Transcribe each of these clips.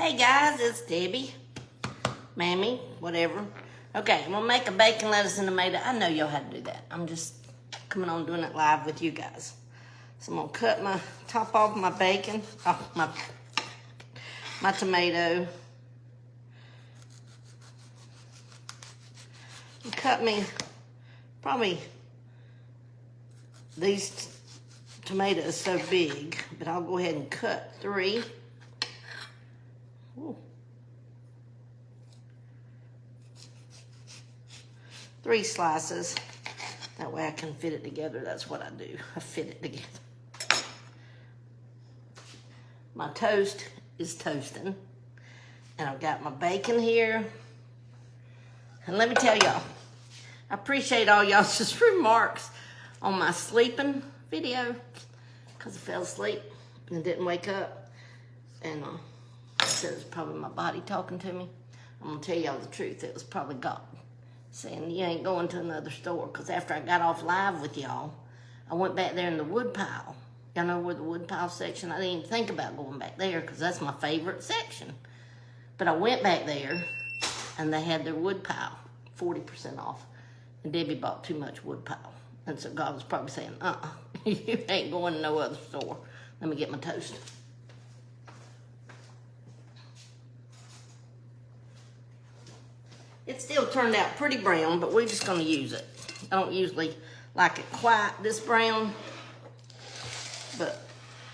Hey guys, it's Debbie, Mammy, whatever. Okay, I'm gonna make a bacon, lettuce, and tomato. I know y'all how to do that. I'm just coming on doing it live with you guys. So I'm gonna cut my top off my bacon, off my tomato. And cut me probably these tomatoes so big, but I'll go ahead and cut 3. Ooh. 3 slices. That way I can fit it together. That's what I do. I fit it together. My toast is toasting. And I've got my bacon here. And let me tell y'all, I appreciate all y'all's remarks on my sleeping video, because I fell asleep and didn't wake up. And I said it was probably my body talking to me. I'm going to tell y'all the truth. It was probably God saying, you ain't going to another store. Because after I got off live with y'all, I went back there in the wood pile. Y'all know where the wood pile section? I didn't even think about going back there because that's my favorite section. But I went back there and they had their wood pile 40% off. And Debbie bought too much wood pile. And so God was probably saying, you ain't going to no other store. Let me get my toast. It still turned out pretty brown, but we're just going to use it. I don't usually like it quite this brown, but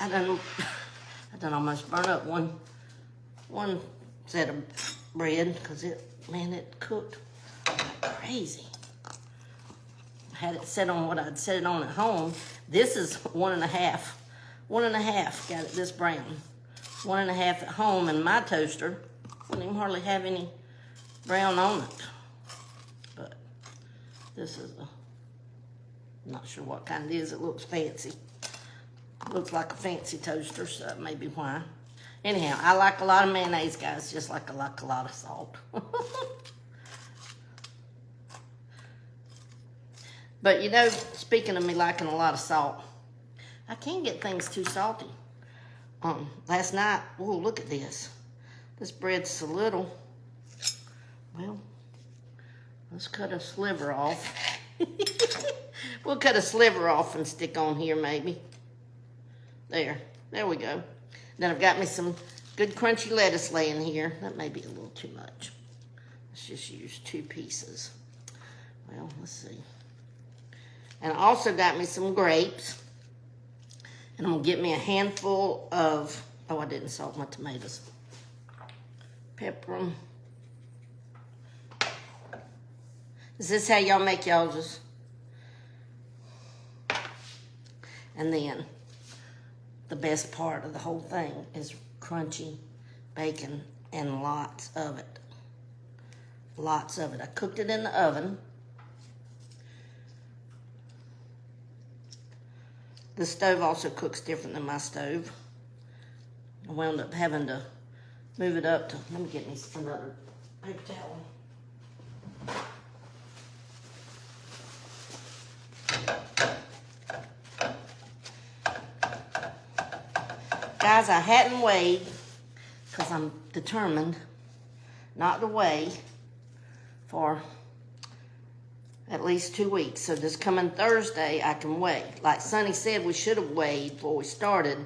I done almost burn up one set of bread because it cooked like crazy. I had it set on what I'd set it on at home. This is 1.5. 1.5 got it this brown. 1.5 at home, and my toaster wouldn't even hardly have any brown on it. But this is I'm not sure what kind it is. It looks fancy. It looks like a fancy toaster, so that may be why. Anyhow, I like a lot of mayonnaise, guys, just like I like a lot of salt. But you know, speaking of me liking a lot of salt, I can't get things too salty. Last night, oh, look at this. This bread's so little. Well, let's cut a sliver off. We'll cut a sliver off and stick on here maybe. There we go. Then I've got me some good crunchy lettuce laying here. That may be a little too much. Let's just use 2 pieces. Well, let's see. And I also got me some grapes. And I'm gonna get me a handful of, oh, I didn't salt my tomatoes. Pepper them. Is this how y'all make y'all's? And then the best part of the whole thing is crunchy bacon and lots of it. Lots of it. I cooked it in the oven. The stove also cooks different than my stove. I wound up having to move it up to, let me get me another paper towel. Guys, I hadn't weighed because I'm determined not to weigh for at least 2 weeks. So this coming Thursday, I can weigh. Like Sonny said, we should have weighed before we started,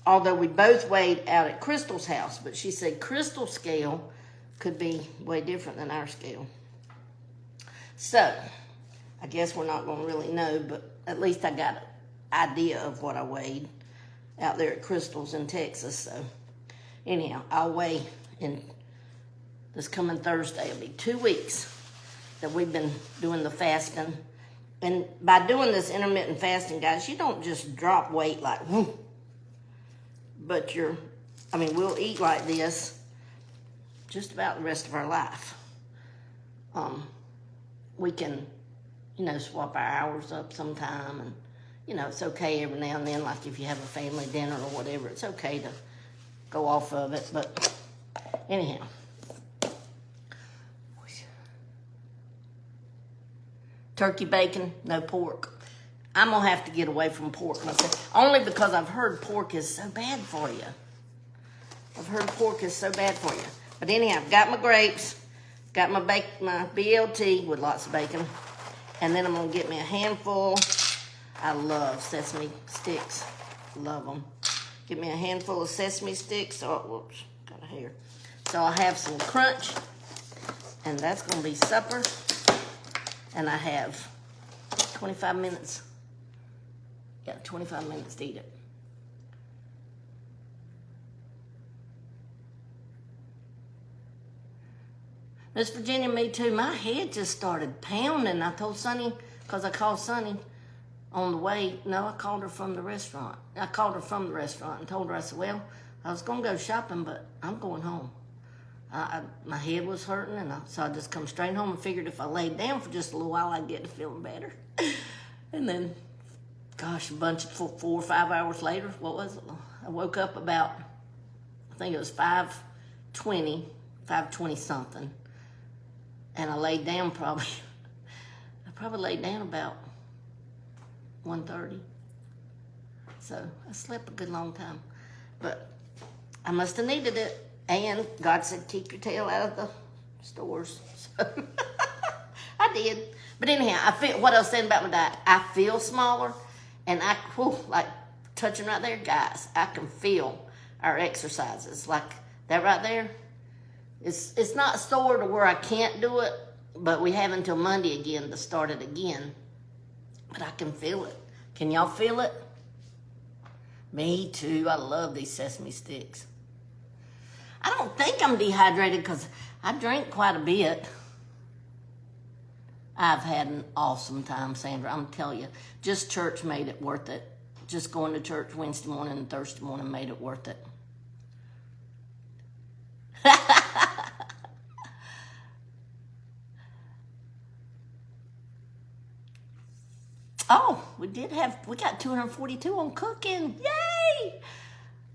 although we both weighed out at Crystal's house. But she said Crystal's scale could be way different than our scale. So I guess we're not going to really know, but at least I got an idea of what I weighed out there at Crystal's in Texas. So anyhow, I'll weigh in this coming Thursday. It'll be 2 weeks that we've been doing the fasting. And by doing this intermittent fasting, guys, you don't just drop weight like, whoo. But we'll eat like this just about the rest of our life. We can, swap our hours up sometime, and it's okay every now and then, like if you have a family dinner or whatever, it's okay to go off of it. But anyhow, turkey bacon, no pork. I'm going to have to get away from pork myself, only because I've heard pork is so bad for you. I've heard pork is so bad for you. But anyhow, I've got my grapes, got my BLT with lots of bacon, and then I'm gonna get me a handful. I love sesame sticks, love them. Get me a handful of sesame sticks. Oh, whoops, got a hair. So I'll have some crunch, and that's gonna be supper. And I have 25 minutes. Yeah, 25 minutes to eat it. Miss Virginia, me too. My head just started pounding. I told Sonny, because I called Sonny on the way. No, I called her from the restaurant. I called her from the restaurant and told her, I said, well, I was going to go shopping, but I'm going home. My head was hurting, and so I just come straight home and figured if I laid down for just a little while, I'd get to feeling better. And then, gosh, a bunch of 4 or 5 hours later, what was it? I woke up about, I think it was 5:20 something. And I laid down I probably laid down about 1:30. So I slept a good long time. But I must have needed it. And God said, keep your tail out of the stores. So I did. But anyhow, what I was saying about my diet, I feel smaller. And like touching right there, guys, I can feel our exercises. Like that right there. It's not sore to where I can't do it, but we have until Monday again to start it again. But I can feel it. Can y'all feel it? Me too. I love these sesame sticks. I don't think I'm dehydrated because I drank quite a bit. I've had an awesome time, Sandra. I'm telling you, just church made it worth it. Just going to church Wednesday morning and Thursday morning made it worth it. Oh, we got 242 on cooking. Yay!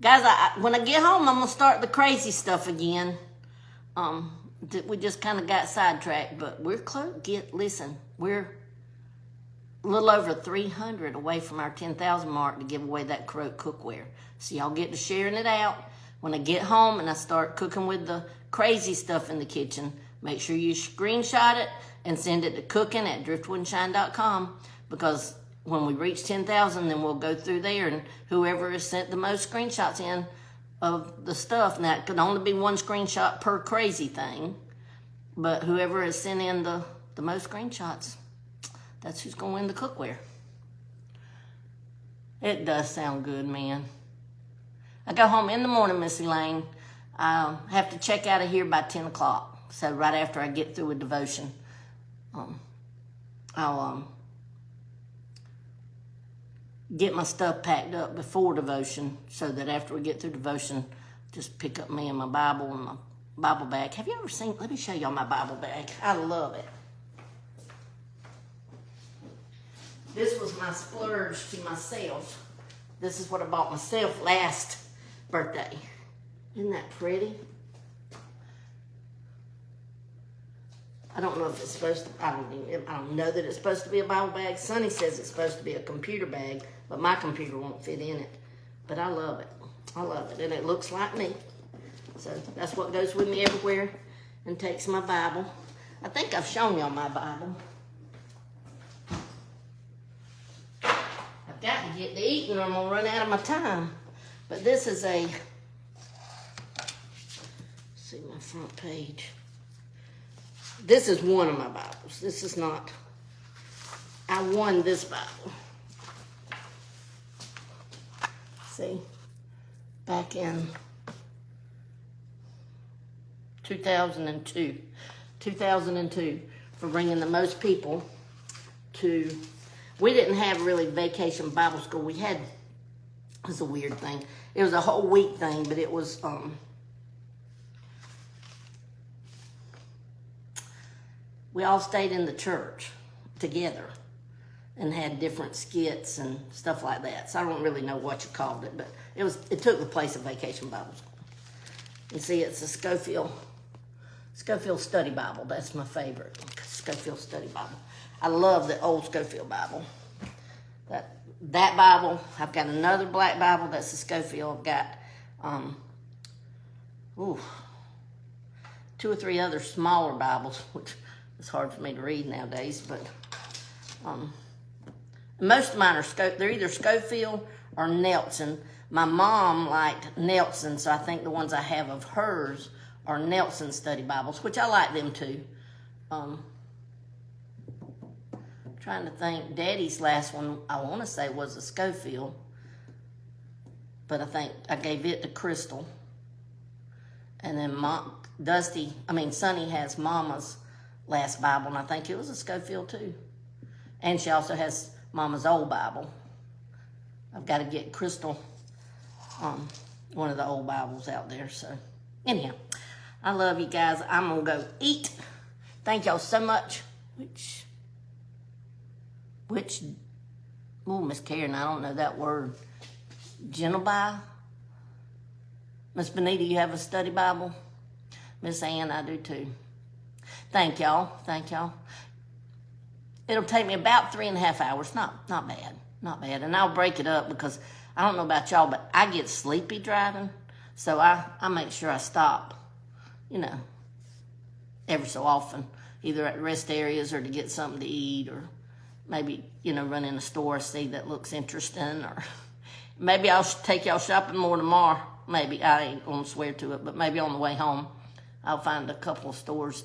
Guys, when I get home, I'm going to start the crazy stuff again. We just kind of got sidetracked, but we're close. Listen, we're a little over 300 away from our 10,000 mark to give away that cookware. So y'all get to sharing it out. When I get home and I start cooking with the crazy stuff in the kitchen, make sure you screenshot it and send it to cooking@driftwoodandshine.com, because when we reach 10,000, then we'll go through there, and whoever has sent the most screenshots in of the stuff, now it could only be one screenshot per crazy thing, but whoever has sent in the most screenshots, that's who's going to win the cookware. It does sound good, man. I go home in the morning, Miss Elaine. I have to check out of here by 10 o'clock. So right after I get through with devotion, I'll get my stuff packed up before devotion so that after we get through devotion, just pick up me and my Bible and my Bible bag. Have you ever seen, let me show y'all my Bible bag. I love it. This was my splurge to myself. This is what I bought myself last birthday. Isn't that pretty? I don't know if it's supposed to, I don't know that it's supposed to be a Bible bag. Sonny says it's supposed to be a computer bag, but my computer won't fit in it. But I love it. I love it. And it looks like me. So that's what goes with me everywhere and takes my Bible. I think I've shown y'all my Bible. I've got to get to eating or I'm going to run out of my time. But this is let's see my front page. This is one of my Bibles. This is not, I won this Bible. See, back in 2002 for bringing the most people to, we didn't have really vacation Bible school. We had, it was a weird thing. It was a whole week thing, but it was, we all stayed in the church together and had different skits and stuff like that. So I don't really know what you called it, but it took the place of Vacation Bible School. You see, it's a Schofield Study Bible. That's my favorite, Schofield Study Bible. I love the old Schofield Bible. That Bible, I've got another black Bible that's a Schofield. I've got ooh, 2 or 3 other smaller Bibles, which is hard for me to read nowadays, but most of mine are they're either Schofield or Nelson. My mom liked Nelson, so I think the ones I have of hers are Nelson study Bibles, which I like them too. Trying to think, Daddy's last one, I want to say, was a Schofield, but I think I gave it to Crystal. And then Sonny has Mama's last Bible, and I think it was a Schofield too. And she also has Mama's old Bible. I've got to get Crystal one of the old Bibles out there. So anyhow, I love you guys. I'm going to go eat. Thank y'all so much. Miss Karen, I don't know that word. Genevieve? Miss Benita, you have a study Bible? Miss Ann, I do too. Thank y'all. It'll take me about 3.5 hours. Not bad. And I'll break it up because I don't know about y'all, but I get sleepy driving. So I make sure I stop, every so often, either at rest areas or to get something to eat, or maybe, run in a store, see that looks interesting, or maybe I'll take y'all shopping more tomorrow. Maybe, I ain't gonna swear to it, but maybe on the way home, I'll find a couple of stores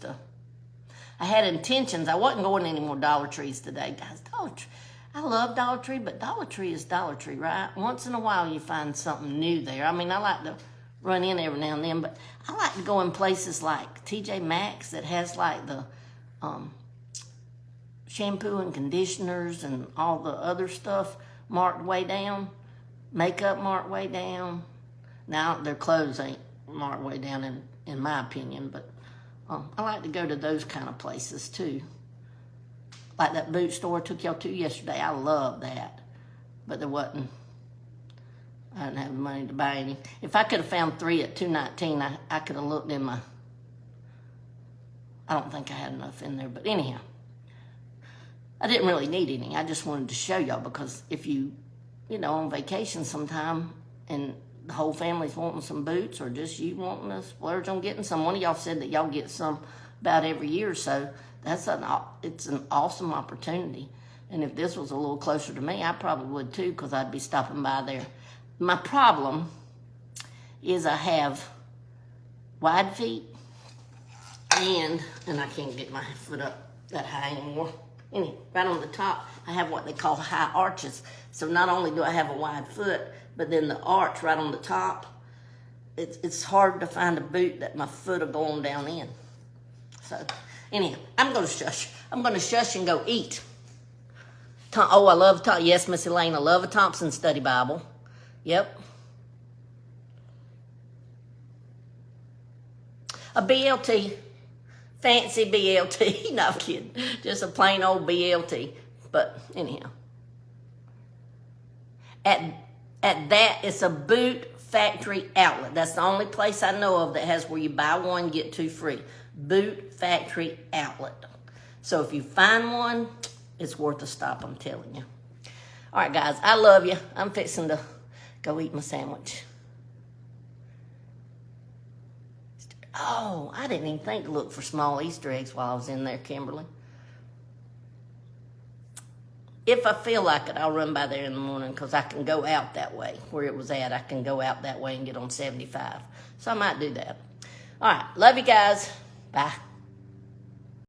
I had intentions. I wasn't going to any more Dollar Trees today, guys. Dollar Tree. I love Dollar Tree, but Dollar Tree is Dollar Tree, right? Once in a while, you find something new there. I mean, I like to run in every now and then, but I like to go in places like TJ Maxx that has like the shampoo and conditioners and all the other stuff marked way down, makeup marked way down. Now, their clothes ain't marked way down in my opinion, but I like to go to those kind of places too. Like that boot store I took y'all to yesterday. I love that. But I didn't have the money to buy any. If I could have found 3 at $2.19, I could have looked in I don't think I had enough in there, but anyhow. I didn't really need any. I just wanted to show y'all because if you, on vacation sometime and the whole family's wanting some boots or just you wanting to splurge on getting some. One of y'all said that y'all get some about every year or so. It's an awesome opportunity. And if this was a little closer to me, I probably would too because I'd be stopping by there. My problem is I have wide feet and I can't get my foot up that high anymore. Anyway, right on the top, I have what they call high arches. So not only do I have a wide foot, but then the arch right on the top, it's hard to find a boot that my foot will go on down in. So, anyhow, I'm going to shush. I'm going to shush and go eat. I love yes, Miss Elaine, I love a Thompson Study Bible. Yep. A BLT. Fancy BLT. No, I'm kidding. Just a plain old BLT. But, anyhow. At that, it's a boot factory outlet. That's the only place I know of that has where you buy one, get 2 free. Boot factory outlet. So if you find one, it's worth a stop, I'm telling you. All right, guys, I love you. I'm fixing to go eat my sandwich. Oh, I didn't even think to look for small Easter eggs while I was in there, Kimberly. If I feel like it, I'll run by there in the morning because I can go out that way. Where it was at, I can go out that way and get on 75. So I might do that. All right. Love you guys. Bye.